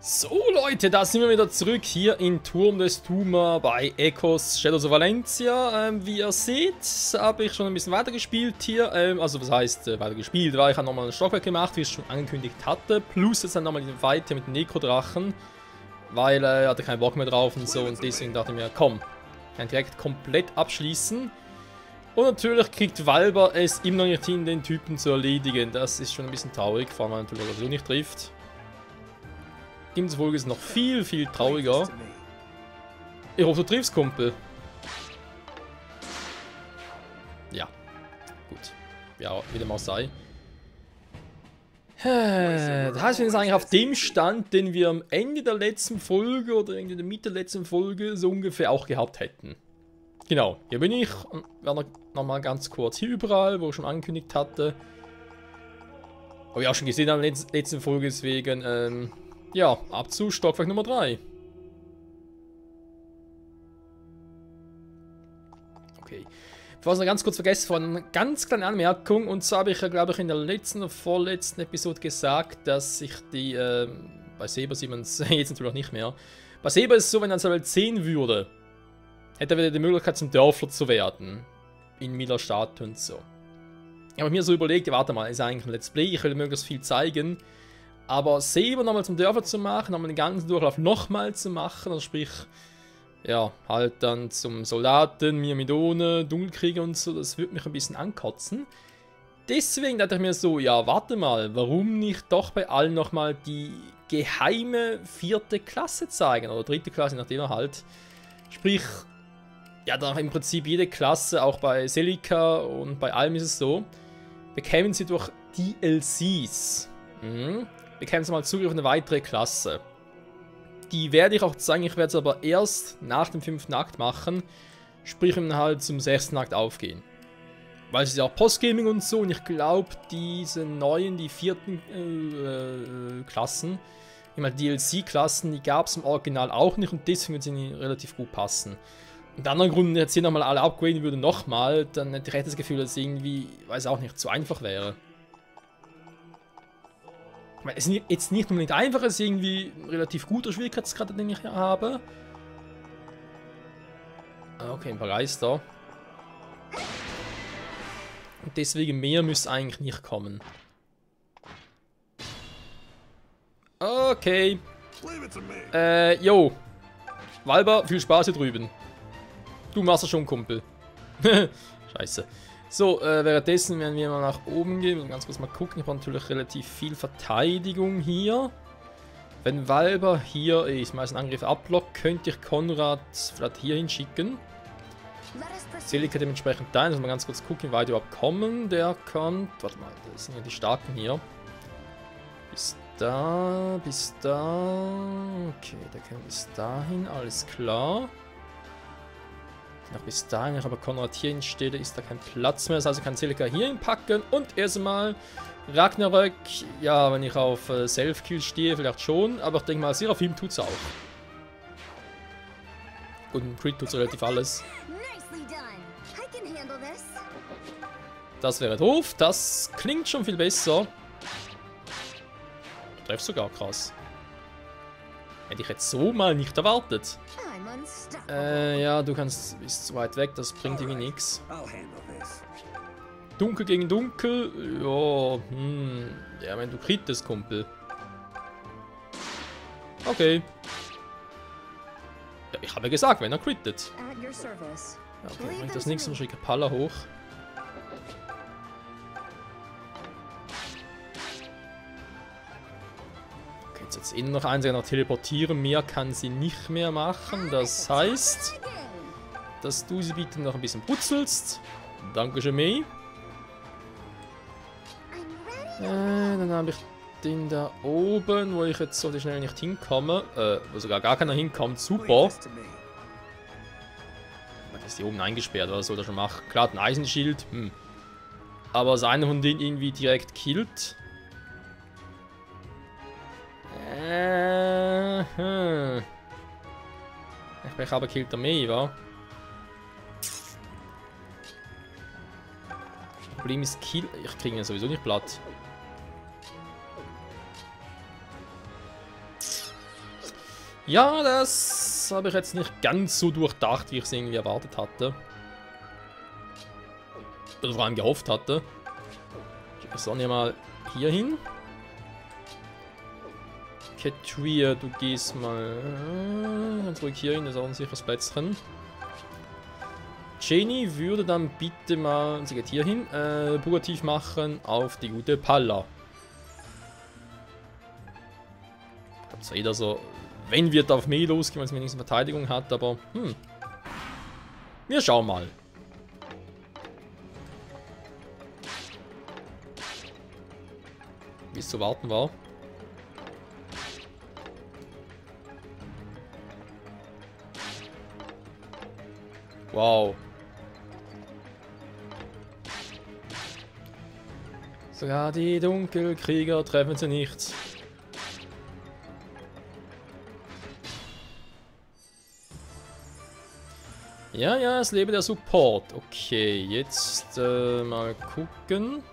So Leute, da sind wir wieder zurück hier in Turm des Tuma bei Ecos Shadows of Valencia. Wie ihr seht, habe ich schon ein bisschen weitergespielt hier. Also was heißt weitergespielt, weil ich habe nochmal ein Stockwerk gemacht, wie ich es schon angekündigt hatte. Plus jetzt dann nochmal die Fight mit dem Nekrodrachen, weil er hatte keinen Bock mehr drauf und so. Und deswegen dachte ich mir, komm, kann direkt komplett abschließen. Und natürlich kriegt Valber es immer noch nicht hin, den Typen zu erledigen. Das ist schon ein bisschen traurig, vor allem weil er natürlich sowieso nicht trifft. Demzufolge ist es noch viel, viel trauriger. Ich hoffe, du triffst, Kumpel. Ja, gut. Ja, wie dem auch sei. Das heißt, wir sind eigentlich auf dem Stand, den wir am Ende der letzten Folge oder in der Mitte der letzten Folge so ungefähr auch gehabt hätten. Genau, hier bin ich. Und werde nochmal ganz kurz hier überall, wo ich schon angekündigt hatte. Habe ich auch schon gesehen in der letzten Folge, deswegen, ja, ab zu Stockwerk Nummer 3. Okay. Ich wollte noch ganz kurz vergessen, von einer ganz kleinen Anmerkung. Und zwar habe ich ja, glaube ich, in der letzten oder vorletzten Episode gesagt, dass ich die, bei Saber sieht man es jetzt natürlich nicht mehr. Bei Saber ist es so, wenn er Level 10 würde, hätte er wieder die Möglichkeit zum Dörfler zu werden. In Miller Stadt und so. Ich habe mir so überlegt, ja, warte mal, ist eigentlich ein Let's Play, ich will möglichst viel zeigen. Aber Saber nochmal zum Dörfer zu machen, nochmal den ganzen Durchlauf nochmal zu machen, also sprich, ja, halt dann zum Soldaten, Myrmidone, Dunkelkrieger und so, das würde mich ein bisschen ankotzen. Deswegen dachte ich mir so, ja, warte mal, warum nicht doch bei allen nochmal die geheime 4. Klasse zeigen, oder 3. Klasse, nachdem halt. Sprich, ja, dann im Prinzip jede Klasse, auch bei Celica und bei allem ist es so, bekämen sie durch DLCs. Bekämen sie mal Zugriff auf eine weitere Klasse. Die werde ich auch zeigen, ich werde es aber erst nach dem 5. Akt machen, sprich dann halt zum 6. Akt aufgehen. Weil es ist ja auch Postgaming und so und ich glaube diese neuen, die 4. Klassen, ich meine DLC-Klassen, die gab es im Original auch nicht und deswegen sind die relativ gut passen. Und der andere Grund, wenn ich jetzt hier nochmal alle upgraden würde nochmal, dann hätte ich das Gefühl, dass es irgendwie, weiß auch nicht, zu einfach wäre. Es ist jetzt nicht unbedingt einfach, es ist irgendwie ein relativ guter Schwierigkeitsgrad, den ich hier habe. Okay, ein paar Geister. Und deswegen mehr müsste eigentlich nicht kommen. Okay. Jo. Valber, viel Spaß hier drüben. Du machst das schon, Kumpel. Scheiße. So, währenddessen werden wir mal nach oben gehen. Wir ganz kurz mal gucken. Ich brauche natürlich relativ viel Verteidigung hier. Wenn Valber hier ist, meist einen Angriff abblockt, könnte ich Konrad vielleicht hier hinschicken. Celica dementsprechend da. Muss mal ganz kurz gucken, wie weit wir überhaupt kommen. Der kommt. Warte mal, das sind ja die Starken hier. Bis da, bis da. Okay, der kommt bis dahin. Alles klar. Noch bis dahin, aber Konrad hier hinstelle, ist da kein Platz mehr. Das heißt, ich kann Celica hier hinpacken und erstmal Ragnarök. Ja, wenn ich auf Self-Kill stehe, vielleicht schon, aber ich denke mal, Seraphim tut es auch. Gut, im Crit tut es relativ alles. Das wäre doof, das klingt schon viel besser. Ich treffe sogar, krass. Hätte ich jetzt so mal nicht erwartet. Ja, du bist zu weit weg, das bringt irgendwie nichts. Dunkel gegen Dunkel, ja, ja, wenn du krittest, Kumpel. Okay. Ja, ich habe ja gesagt, wenn er crittet. Ja, okay, bringt das nichts, dann schicke Palla hoch. Jetzt innen noch eins, noch teleportieren. Mehr kann sie nicht mehr machen. Das heißt, dass du sie bitte noch ein bisschen putzelst. Dankeschön, May. Dann habe ich den da oben, wo ich jetzt so schnell nicht hinkomme. Wo sogar gar keiner hinkommt. Super. Das ist hier oben eingesperrt, oder soll er schon machen? Klar, ein Eisenschild. Aber dass einer von denen irgendwie direkt killt. Ich aber killt er mehr, wa? Das Problem ist Kill. Ich kriege ihn sowieso nicht platt. Ja, das habe ich jetzt nicht ganz so durchdacht, wie ich es irgendwie erwartet hatte. Oder vor allem gehofft hatte. Ich soll mal hier hin. Ketria, du gehst mal ganz ruhig hier hin, das ist auch ein sicheres Plätzchen. Jenny würde dann bitte mal, sie geht hier hin, Purgativ machen auf die gute Palla. Ich glaube zwar jeder so, wenn wird auf mich losgehen, weil es wenigstens Verteidigung hat, aber wir schauen mal. Wie es zu warten war. Wow. Sogar die Dunkelkrieger treffen sie nicht. Ja, ja, es lebe der Support. Okay, jetzt mal gucken.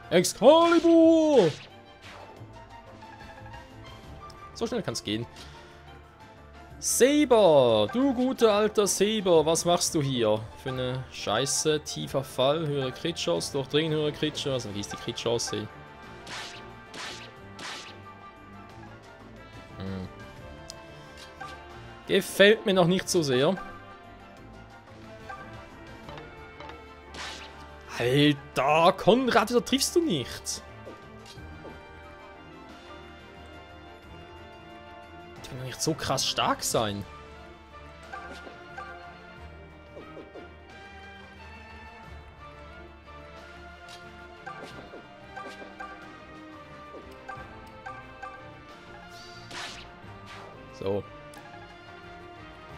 Excalibur! So schnell kann es gehen. Saber, du guter alter Saber, was machst du hier? Für eine Scheiße, tiefer Fall, höhere Crit-Chance, durchdringen, höhere Crit-Chance. Wie ist die Crit-Chance? Gefällt mir noch nicht so sehr. Alter, Konrad, wieso triffst du nicht? Die können doch nicht so krass stark sein. So.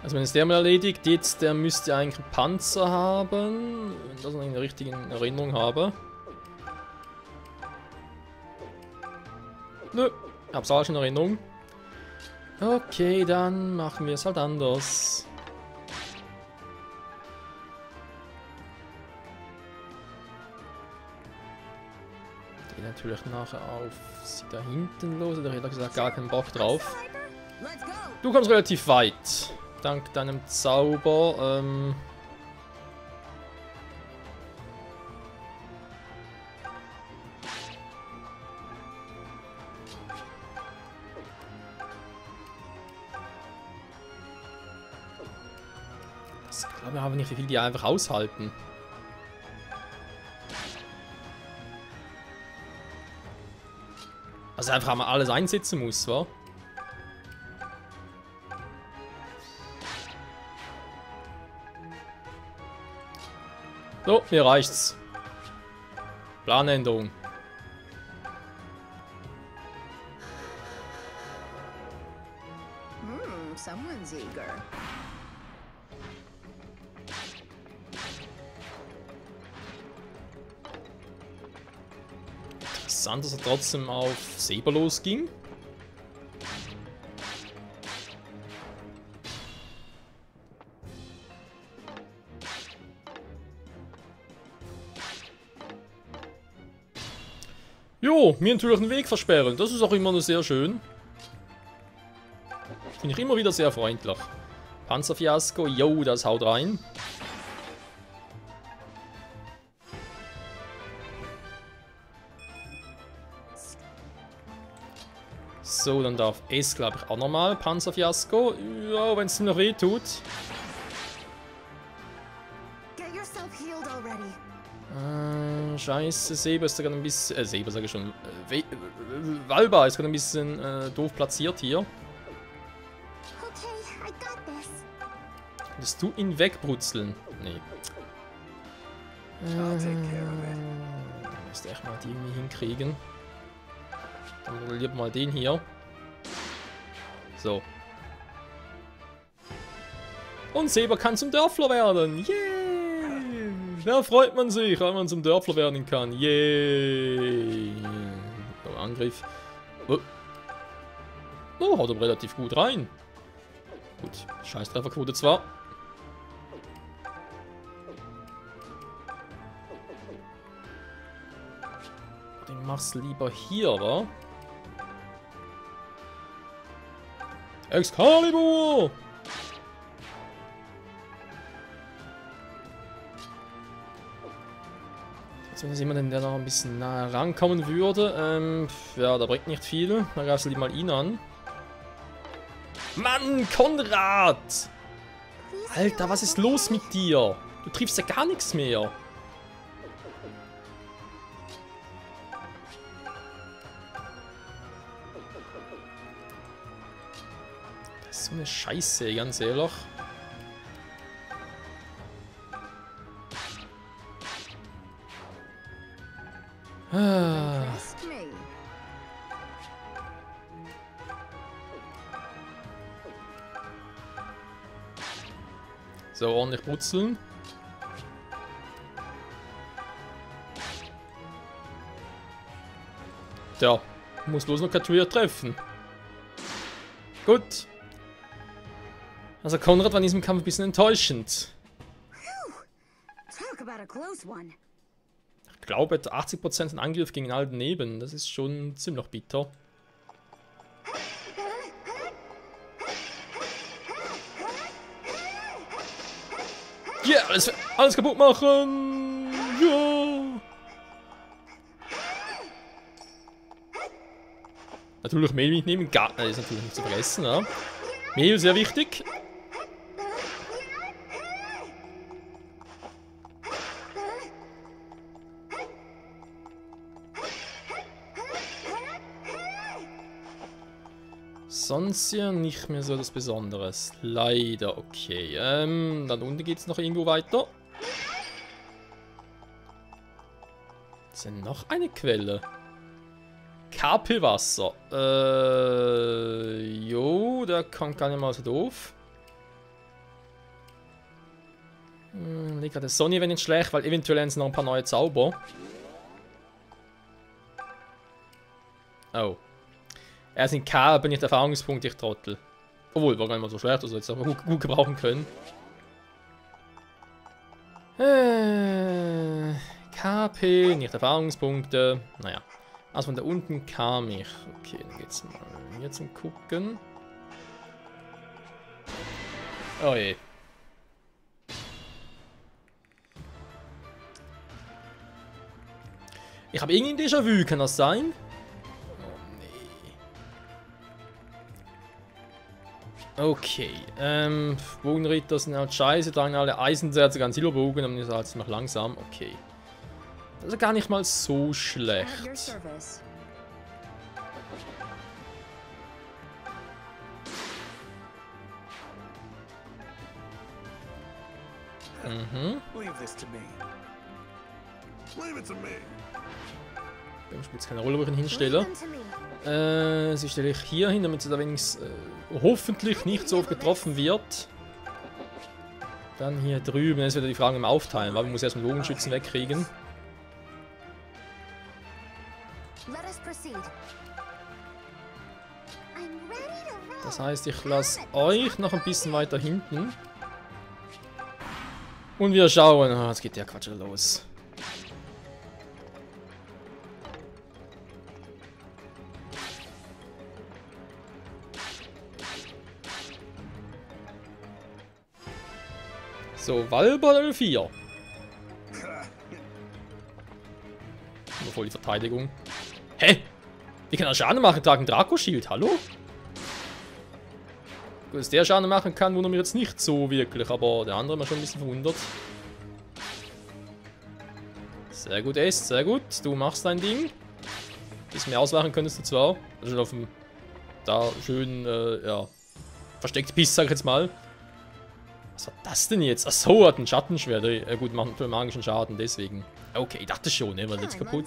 Also wenn es der mal erledigt, jetzt der müsste eigentlich einen Panzer haben, wenn ich das noch in der richtigen Erinnerung habe. Nö, hab's auch schon in Erinnerung. Okay, dann machen wir es halt anders. Geht natürlich nachher auf sie da hinten los, da hätte ich gesagt gar keinen Bock drauf. Du kommst relativ weit. Dank deinem Zauber. Ich glaube, wir haben nicht, wie viel die einfach aushalten. Also einfach einmal alles einsetzen muss, wa? So, mir reicht's. Planänderung. Someone's eager. Interessant, dass er trotzdem auf Saber losging. Jo, mir natürlich einen Weg versperren. Das ist auch immer noch sehr schön. Finde ich immer wieder sehr freundlich. Panzerfiasko, jo, das haut rein. So, dann darf es, glaube ich, auch nochmal Panzerfiasko. Ja, wenn es mir noch weh tut. Scheiße, Saber ist da gerade ein bisschen. Saber sage ich schon. Valba ist gerade ein bisschen doof platziert hier. Willst du ihn wegbrutzeln? Nee. Müsste echt mal die irgendwie hinkriegen. Dann lieber mal den hier. So. Und Saber kann zum Dörfler werden. Yeah! Da freut man sich, wenn man zum Dörfler werden kann. Yay! So, Angriff. Oh, haut er relativ gut rein. Gut, scheiß Trefferquote zwar. Den machst du lieber hier, oder? Excalibur! Jetzt, wenn das jemand, der noch ein bisschen nahe rankommen würde, ja, da bringt nicht viel. Da greifst du lieber mal ihn an. Mann, Konrad! Alter, was ist los mit dir? Du triffst ja gar nichts mehr. Das ist so eine Scheiße, ganz ehrlich. So, ordentlich brutzeln. Tja, muss bloß noch Katouir treffen. Gut. Also Konrad war in diesem Kampf ein bisschen enttäuschend. Ich glaube, etwa 80% ein Angriff gegen all daneben. Das ist schon ziemlich bitter. Ja, yeah, alles kaputt machen! Ja! Natürlich Mehl mitnehmen, das ist natürlich nicht zu vergessen. Ja. Mehl sehr wichtig. Sonst ja nicht mehr so das Besonderes. Leider, okay. Dann unten geht es noch irgendwo weiter. Ist denn noch eine Quelle? KP-Wasser. Jo, der kommt gar nicht mal so doof. Nee, gerade Sonny wäre nicht schlecht, weil eventuell haben sie noch ein paar neue Zauber. Oh. Er ist in K, aber nicht Erfahrungspunkt, ich Trottel. Obwohl, war gar nicht mal so schlecht, also jetzt aber gut gebrauchen können. KP, nicht Erfahrungspunkte. Naja. Also von da unten kam ich. Okay, dann geht's mal hier zum Gucken. Oh je. Ich habe irgendwie ein Déjà-vu, kann das sein? Okay, Bogenritter sind halt scheiße, tragen alle Eisenserze, ganz Silberbogen, dann ist halt noch langsam. Okay. Das ist gar nicht mal so schlecht. Mhm. Dann spielt es keine Rolle, wo ich ihn hinstelle. Sie stelle ich hier hin, damit sie da wenigstens hoffentlich nicht so oft getroffen wird. Dann hier drüben ist wieder die Frage im Aufteilen, weil wir müssen erst den Bogenschützen wegkriegen. Das heißt, ich lasse euch noch ein bisschen weiter hinten. Und wir schauen. Oh, jetzt geht der Quatsch los. So, Valba Level 4. Nur voll die Verteidigung. Hä? Wie kann er Schaden machen? Tragt ein Draco-Shield, hallo? Gut, dass der Schaden machen kann, wundert mich jetzt nicht so wirklich, aber der andere war schon ein bisschen verwundert. Sehr gut, Ace, sehr gut. Du machst dein Ding. Ein bisschen mehr auswachen könntest du zwar. Also auf dem, da schön, ja, versteckt bist, sag ich jetzt mal. Was war das denn jetzt? Achso, hat ein Schattenschwert. Gut, macht für magischen Schaden, deswegen. Okay, ich dachte schon, ne, war jetzt kaputt.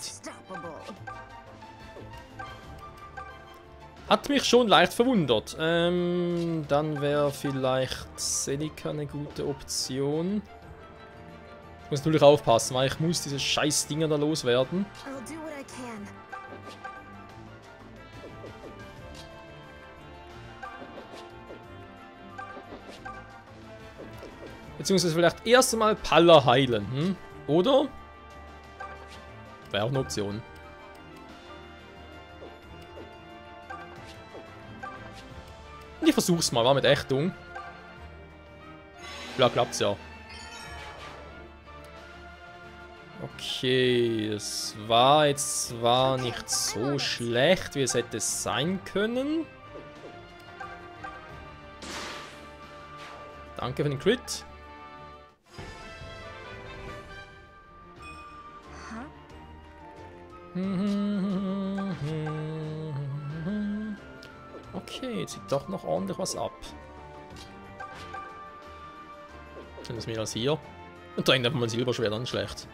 Hat mich schon leicht verwundert. Dann wäre vielleicht Seneca eine gute Option. Ich muss natürlich aufpassen, weil ich muss diese scheiß Dinger da loswerden. Beziehungsweise vielleicht erst einmal Palla heilen, hm? Oder? Wäre auch eine Option. Und ich versuch's mal, war mit Ächtung. Ja, klappt's ja. Okay, es war jetzt zwar nicht so schlecht, wie es hätte sein können. Danke für den Crit. Okay, zieht doch noch ordentlich was ab. Dann ist mehr als hier. Und da einfach mal ein Silberschwert an, schlecht.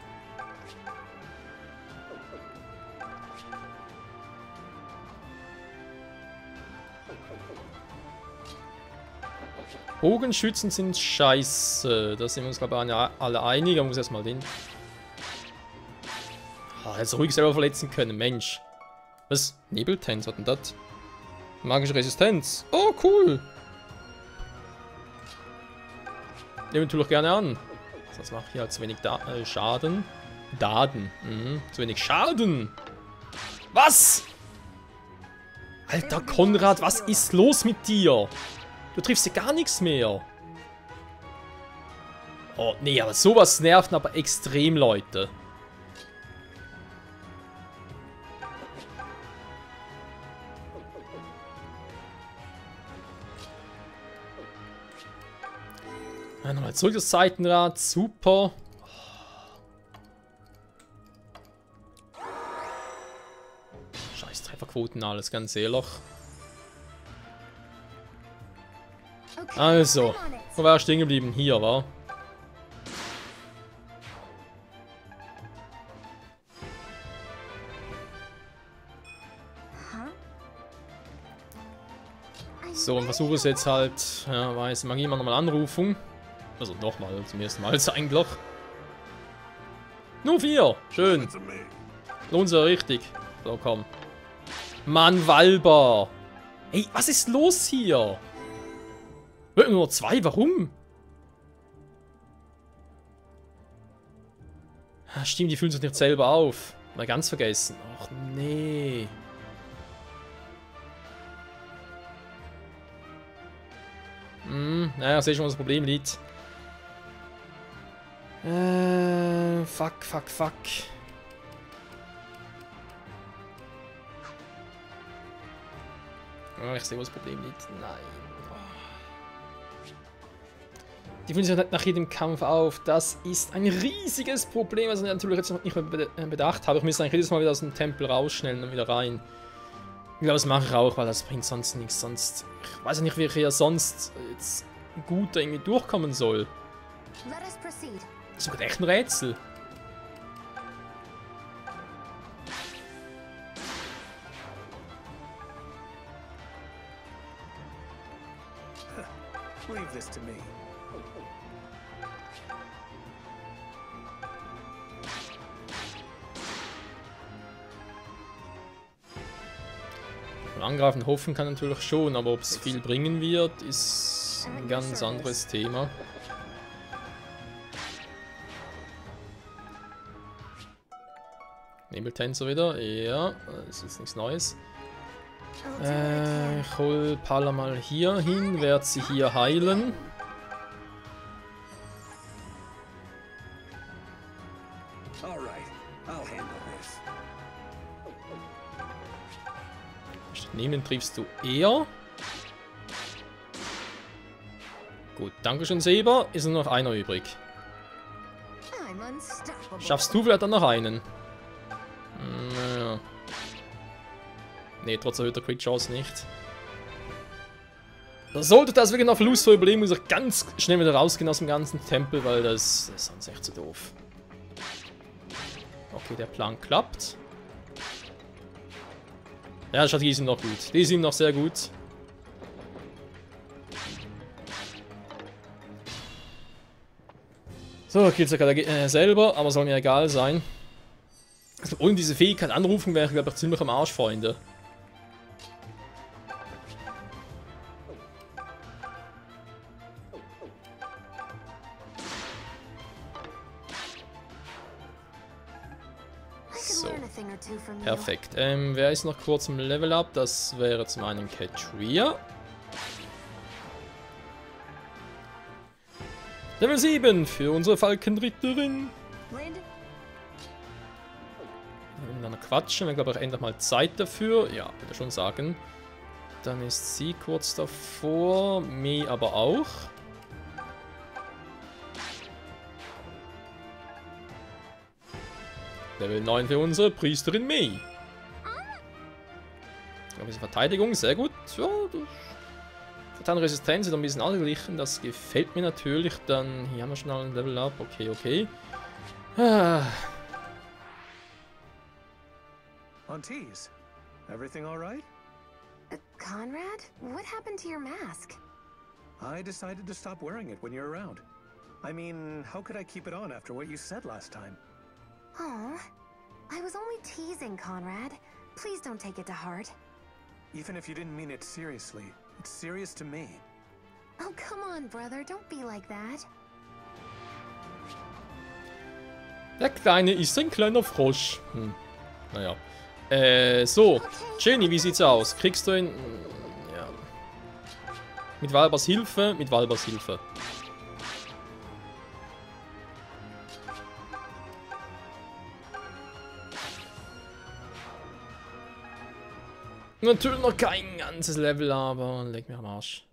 Bogenschützen sind scheiße. Da sind wir uns, glaube ich, alle einig. Man muss erstmal den. Ah, jetzt ruhig selber verletzen können, Mensch. Was? Nebeltänz, was denn das? Magische Resistenz. Oh, cool. Nehmen wir natürlich gerne an. Sonst mache ich hier halt zu wenig Schaden. Daden. Zu wenig Schaden. Was? Alter Konrad, was ist los mit dir? Du triffst ja gar nichts mehr. Oh, nee, aber sowas nervt aber extrem, Leute. Ja, nochmal zurück das Seitenrad, super. Scheiß Trefferquoten, alles ganz ehrlich. Also, wo war er stehen geblieben? Hier, war. So, und versuche es jetzt halt, ja, weiß Magie mal nochmal Anrufung. Also nochmal, zum ersten Mal eigentlich. Nur 4, schön. Lohnt sich ja richtig. So, komm. Mann, Walber. Ey, was ist los hier? Nur 2, warum? Ah, stimmt, die fühlen sich nicht selber auf. Mal ganz vergessen. Ach nee. Naja, sehe schon, wo das Problem liegt. Fuck. Oh, ich sehe, wo das Problem liegt. Nein. Die fühlen sich nach jedem Kampf auf. Das ist ein riesiges Problem, was ich natürlich jetzt noch nicht mehr bedacht habe. Ich müsste eigentlich jedes Mal wieder aus dem Tempel rausschnellen und wieder rein. Ich glaube, das mache ich auch, weil das bringt sonst nichts. Sonst, ich weiß ja nicht, wie ich hier sonst jetzt gut da irgendwie durchkommen soll. Das ist sogar echt ein Rätsel. Leave this to me. Angreifen hoffen kann natürlich schon, aber ob es viel bringen wird, ist ein ganz anderes Thema. Nebeltänzer wieder, ja, das ist nichts Neues. Ich hol Palla mal hier hin, werde sie hier heilen. Nehmen triffst du eher. Gut, dankeschön Seber. Ist nur noch einer übrig. Schaffst du vielleicht dann noch einen? Naja. Ne, trotz erhöhter Crit-Chance nicht. Sollte das wirklich noch Verlust vor Überleben, muss ich ganz schnell wieder rausgehen aus dem ganzen Tempel, weil das ist sonst echt zu doof. Okay, der Plan klappt. Ja, die Strategie ist ihm noch gut. Die ist ihm noch sehr gut. So, killt er gerade selber, aber soll mir egal sein. Also ohne diese Fähigkeit anrufen wäre ich, glaube ich, ziemlich am Arsch, Freunde. So. Perfekt. Wer ist noch kurz im Level Up? Das wäre zum einen Ketria. Level 7 für unsere Falkenritterin. Miteinander quatschen, wir glaube ich endlich mal Zeit dafür. Ja, würde ich schon sagen. Dann ist sie kurz davor, Mei aber auch. Level 9 für unsere Priesterin Mei. Ein bisschen Verteidigung, sehr gut. Ja, Resistenz ist ein bisschen angeglichen, das gefällt mir natürlich. Dann hier haben wir schon ein Level Up, okay, okay. Aunties, everything all right? Conrad, what happened to your mask? I decided to stop wearing it when you're around. I mean, how could I keep it on after what you said last time? Oh, I was only teasing, Conrad. Please don't take it to heart. Even if you didn't mean it seriously, it's serious to me. Oh, come on, brother. Don't be like that. Der Kleine ist ein kleiner Frosch. Naja. So. Jenny, wie sieht's aus? Kriegst du ihn... Ja. Mit Walbers Hilfe? Mit Walbers Hilfe. Natürlich noch kein ganzes Level, aber leg mir am Arsch.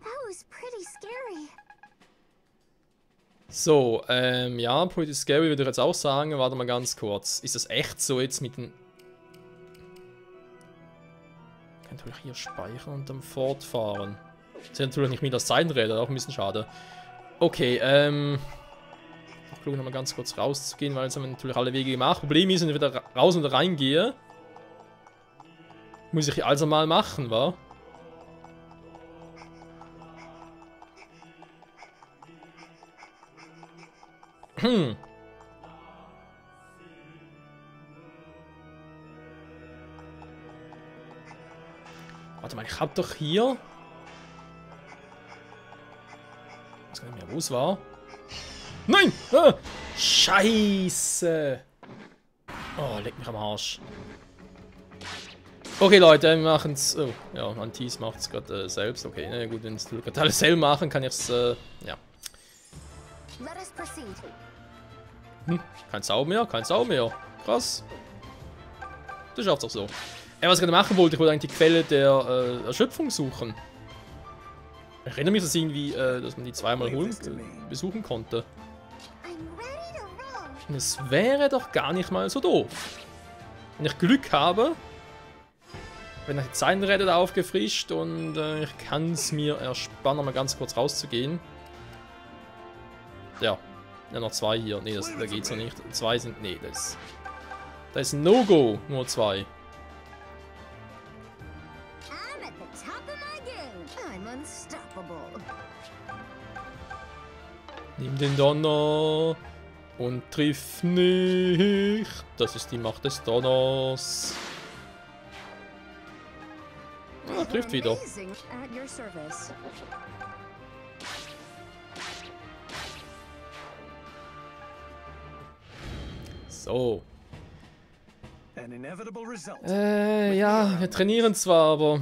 That was pretty scary. So, ja, pretty scary würde ich jetzt auch sagen. Warte mal ganz kurz. Ist das echt so jetzt mit den... Ich kann natürlich hier speichern und dann fortfahren. Das ist natürlich nicht mit das Seidenräder, auch ein bisschen schade. Okay, ich versuche nochmal ganz kurz rauszugehen, weil jetzt haben wir natürlich alle Wege gemacht. Problem ist, wenn ich wieder raus und reingehe, muss ich also mal machen, wa? Warte mal, ich hab doch hier... Ich weiß gar nicht mehr, wo es war. Nein! Ah! Scheiße! Oh, leck mich am Arsch. Okay, Leute, wir machen's... Oh, ja, Antis macht's gerade selbst. Okay, na gut, wenn es gerade alles selber machen, kann ich's, ja. Kein Sau mehr, kein Sau mehr. Krass. Du schaffst auch so. Was ich gerade machen wollte, ich wollte eigentlich die Quelle der Erschöpfung suchen. Ich erinnere mich, dass irgendwie, dass man die zweimal besuchen konnte. Und es wäre doch gar nicht mal so doof. Wenn ich Glück habe, wenn ich die Seidenräder da aufgefrischt und ich kann es mir ersparen, mal ganz kurz rauszugehen. Ja. Ja, noch zwei hier. Nee, da geht's noch nicht. Zwei sind... Nee, das ist ein No-Go. Nur zwei. Nimm den Donner und triff nicht. Das ist die Macht des Donners. Ah, trifft wieder. So. Ja, wir trainieren zwar, aber...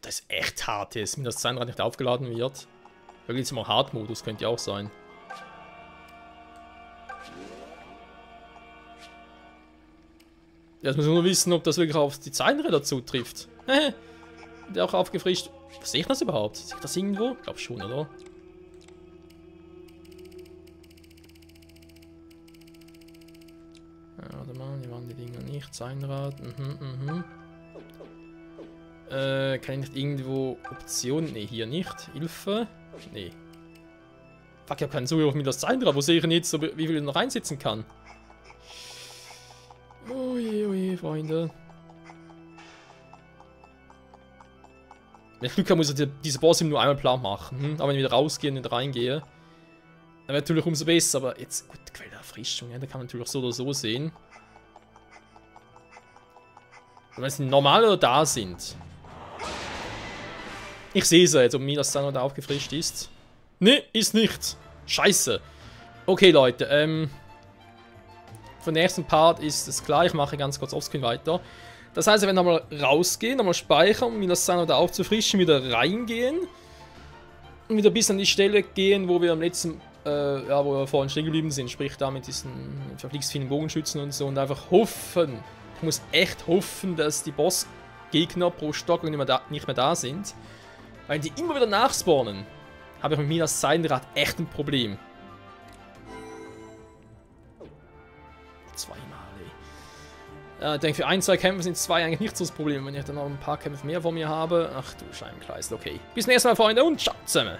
Das ist echt hart jetzt, wenn das Seidenrad nicht aufgeladen wird. Wirklich mal Hard-Modus, könnte ja auch sein. Jetzt müssen wir nur wissen, ob das wirklich auf die Seidenräder zutrifft. Der auch aufgefrischt. Was sehe ich das überhaupt? Sehe ich das irgendwo? Ich glaube schon, oder? Ja, warte mal, hier waren die Dinger nicht. Seidenrad. Kann ich nicht irgendwo Optionen? Ne, hier nicht. Hilfe? Nee. Fuck, ich habe keinen Zugriff auf mit das Seidenrad. Wo sehe ich denn jetzt, wie viel ich noch reinsetzen kann? Ui, Freunde. Wenn ich Glück habe, muss ich diese Boss nur einmal plan machen. Aber wenn ich wieder rausgehe und nicht reingehe, dann wäre natürlich umso besser. Aber jetzt, gut, Quelle der Erfrischung, ja, da kann man natürlich so oder so sehen. Wenn sie normal oder da sind. Ich sehe sie jetzt, ob mir das dann noch aufgefrischt ist. Ne, ist nicht. Scheiße. Okay, Leute, für den nächsten Part ist es klar, ich mache ganz kurz offscreen weiter. Das heißt, wir werden nochmal rausgehen, nochmal speichern, um mir das dann wieder aufzufrischen, wieder reingehen. wieder bis an die Stelle gehen, wo wir am letzten, ja, wo wir vorhin stehen geblieben sind, sprich da mit diesen verflixt vielen Bogenschützen und so und einfach hoffen, ich muss echt hoffen, dass die Bossgegner pro Stock nicht mehr da sind, weil die immer wieder nachspawnen, habe ich mit Minas Seidenrad echt ein Problem. Zweimal, ey. Ich denke, für 1, 2 Kämpfe sind 2 eigentlich nicht so das Problem, wenn ich dann noch ein paar Kämpfe mehr vor mir habe. Ach du Scheibenkreisel, okay. Bis zum nächsten Mal, Freunde, und ciao zusammen.